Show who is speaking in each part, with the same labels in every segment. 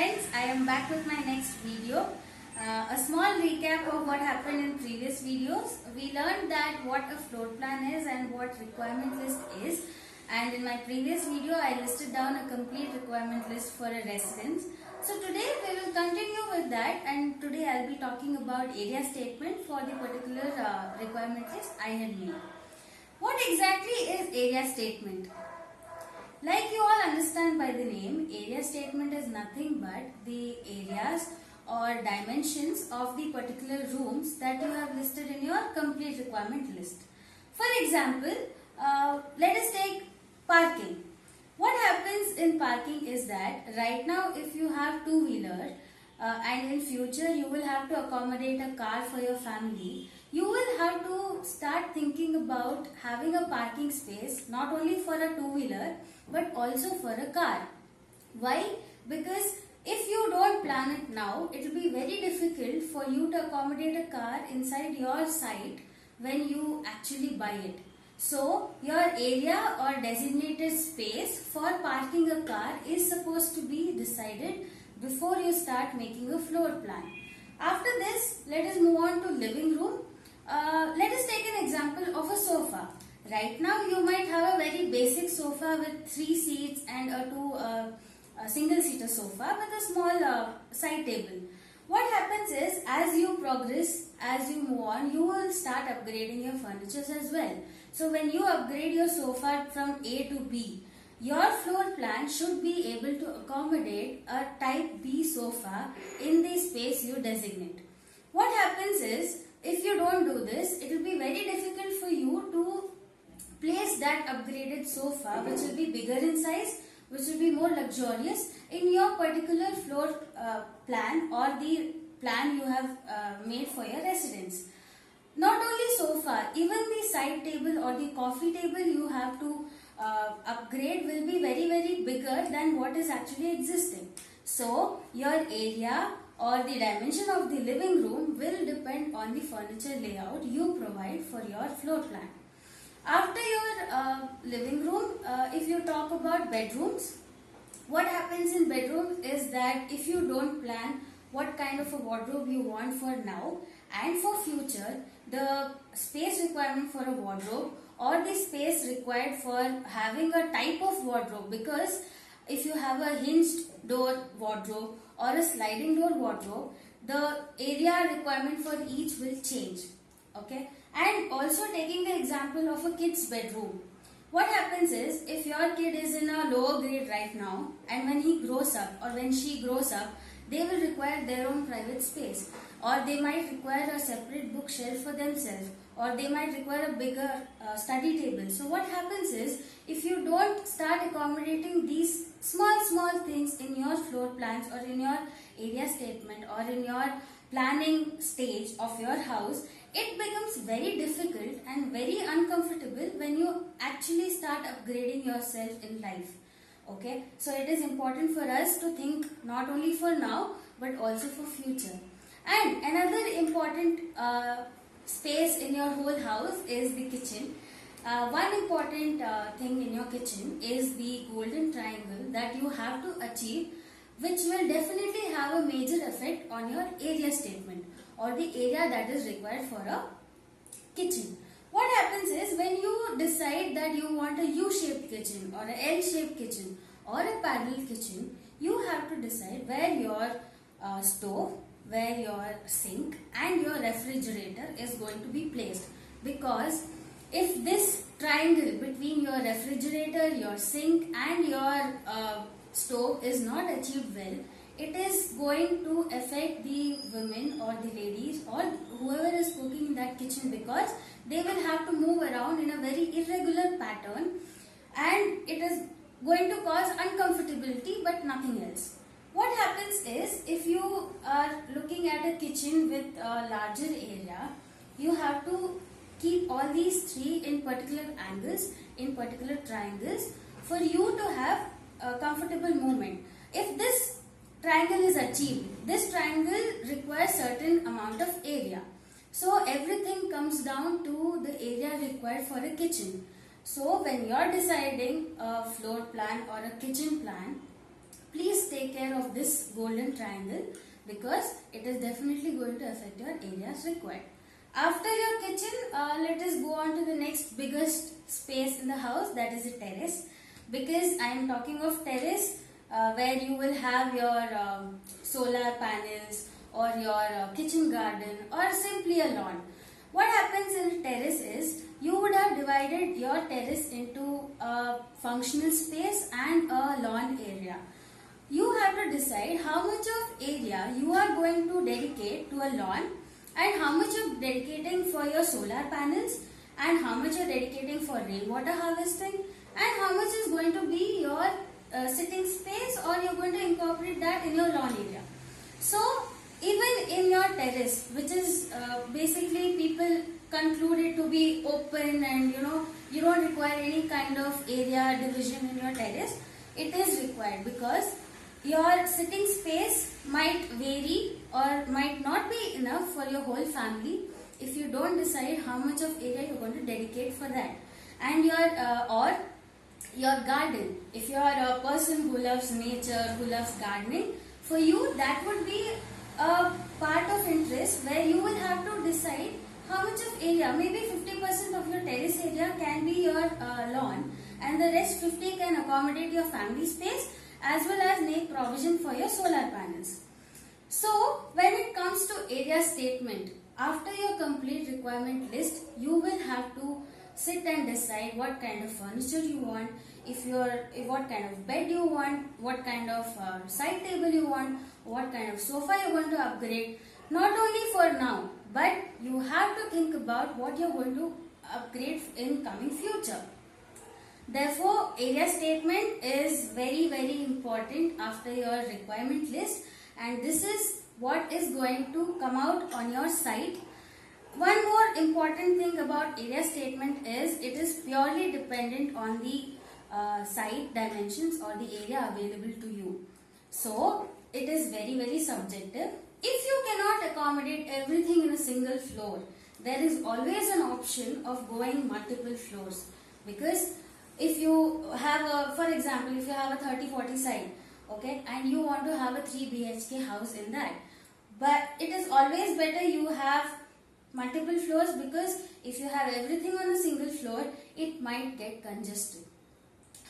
Speaker 1: friends, I am back with my next video. A small recap of what happened in previous videos. We learned that what a floor plan is and what requirement list is. And in my previous video, I listed down a complete requirement list for a residence. So today we will continue with that, and today I will be talking about area statement for the particular requirement list I had made. What exactly is area statement? Like you all understand by the name, area statement is nothing but the areas or dimensions of the particular rooms that you have listed in your complete requirement list. For example, let us take parking. What happens in parking is that right now if you have two-wheeler and in future you will have to accommodate a car for your family, you will have to start thinking about having a parking space not only for a two-wheeler but also for a car. Why? Because if you don't plan it now, it will be very difficult for you to accommodate a car inside your site when you actually buy it. So, your area or designated space for parking a car is supposed to be decided before you start making a floor plan. After this, let us move on to living room. Let us take an example of a sofa. Right now, you might have a very basic sofa with 3 seats and a single-seater sofa with a small side table. What happens is, as you progress, as you move on, you will start upgrading your furniture as well. So when you upgrade your sofa from A to B, your floor plan should be able to accommodate a type B sofa in the space you designate. What happens is, if you don't do this, it will be very difficult for you to place that upgraded sofa, which will be bigger in size, which will be more luxurious in your particular floor plan or the plan you have made for your residence. Not only sofa, even the side table or the coffee table you have to upgrade will be very bigger than what is actually existing. So, your area or the dimension of the living room will depend on the furniture layout you provide for your floor plan. After your living room, if you talk about bedrooms, what happens in bedrooms is that if you don't plan what kind of a wardrobe you want for now and for future, the space requirement for a wardrobe or the space required for having a type of wardrobe, because if you have a hinged door wardrobe or a sliding door wardrobe, the area requirement for each will change. Okay, and also taking the example of a kid's bedroom. What happens is, if your kid is in a lower grade right now and when he grows up or when she grows up, they will require their own private space, or they might require a separate bookshelf for themselves, or they might require a bigger study table. So what happens is, if you don't start accommodating these small things in your floor plans or in your area statement or in your planning stage of your house, it becomes very difficult and very uncomfortable when you actually start upgrading yourself in life. Okay, so it is important for us to think not only for now but also for future. And another important space in your whole house is the kitchen. One important thing in your kitchen is the golden triangle that you have to achieve, which will definitely have a major effect on your area statement or the area that is required for a kitchen. What happens is, when you decide that you want a U-shaped kitchen or a L-shaped kitchen or a parallel kitchen, you have to decide where your stove, where your sink and your refrigerator is going to be placed. Because if this triangle between your refrigerator, your sink and your stove is not achieved well, it is going to affect the women or the ladies or whoever is cooking in that kitchen, because they will have to move around in a very irregular pattern and it is going to cause uncomfortability but nothing else. What happens is, if you are looking at a kitchen with a larger area, you have to keep all these three in particular angles, in particular triangles, for you to have a comfortable movement. If this triangle is achieved, this triangle requires certain amount of area. So everything comes down to the area required for a kitchen. So when you are deciding a floor plan or a kitchen plan, please take take care of this golden triangle because it is definitely going to affect your areas required. After your kitchen, let us go on to the next biggest space in the house, that is a terrace. Because I am talking of terrace where you will have your solar panels or your kitchen garden or simply a lawn. What happens in a terrace is you would have divided your terrace into a functional space and a lawn area. You have to decide how much of area you are going to dedicate to a lawn and how much you're dedicating for your solar panels and how much you're dedicating for rainwater harvesting and how much is going to be your sitting space, or you're going to incorporate that in your lawn area. So even in your terrace, which is basically people conclude it to be open and you don't require any kind of area division in your terrace, it is required because your sitting space might vary or might not be enough for your whole family if you don't decide how much of area you're going to dedicate for that. And your garden, if you are a person who loves nature, who loves gardening, for you that would be a part of interest where you will have to decide how much of area, maybe 50% of your terrace area can be your lawn and the rest 50 can accommodate your family space as well as make provision for your solar panels. So when it comes to area statement, after your complete requirement list, you will have to sit and decide what kind of furniture you want, what kind of bed you want, what kind of side table you want, what kind of sofa you want to upgrade. Not only for now, but you have to think about what you're going to upgrade in coming future. Therefore, area statement is very, very important after your requirement list, and this is what is going to come out on your site. One more important thing about area statement is it is purely dependent on the site dimensions or the area available to you. So, it is very, very subjective. If you cannot accommodate everything in a single floor, there is always an option of going multiple floors, because if you have for example, if you have a 30-40 site, okay, and you want to have a 3 BHK house in that, but it is always better you have multiple floors, because if you have everything on a single floor, it might get congested.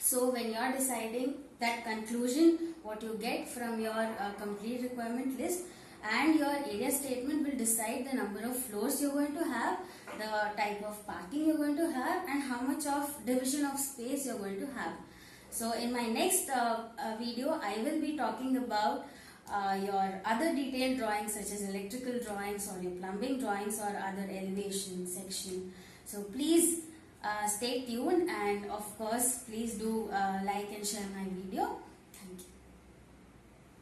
Speaker 1: So when you are deciding that conclusion, what you get from your complete requirement list, and your area statement will decide the number of floors you're going to have, the type of parking you're going to have, and how much of division of space you're going to have. So in my next video, I will be talking about your other detailed drawings such as electrical drawings or your plumbing drawings or other elevation section. So please stay tuned, and of course please do like and share my video. Thank you.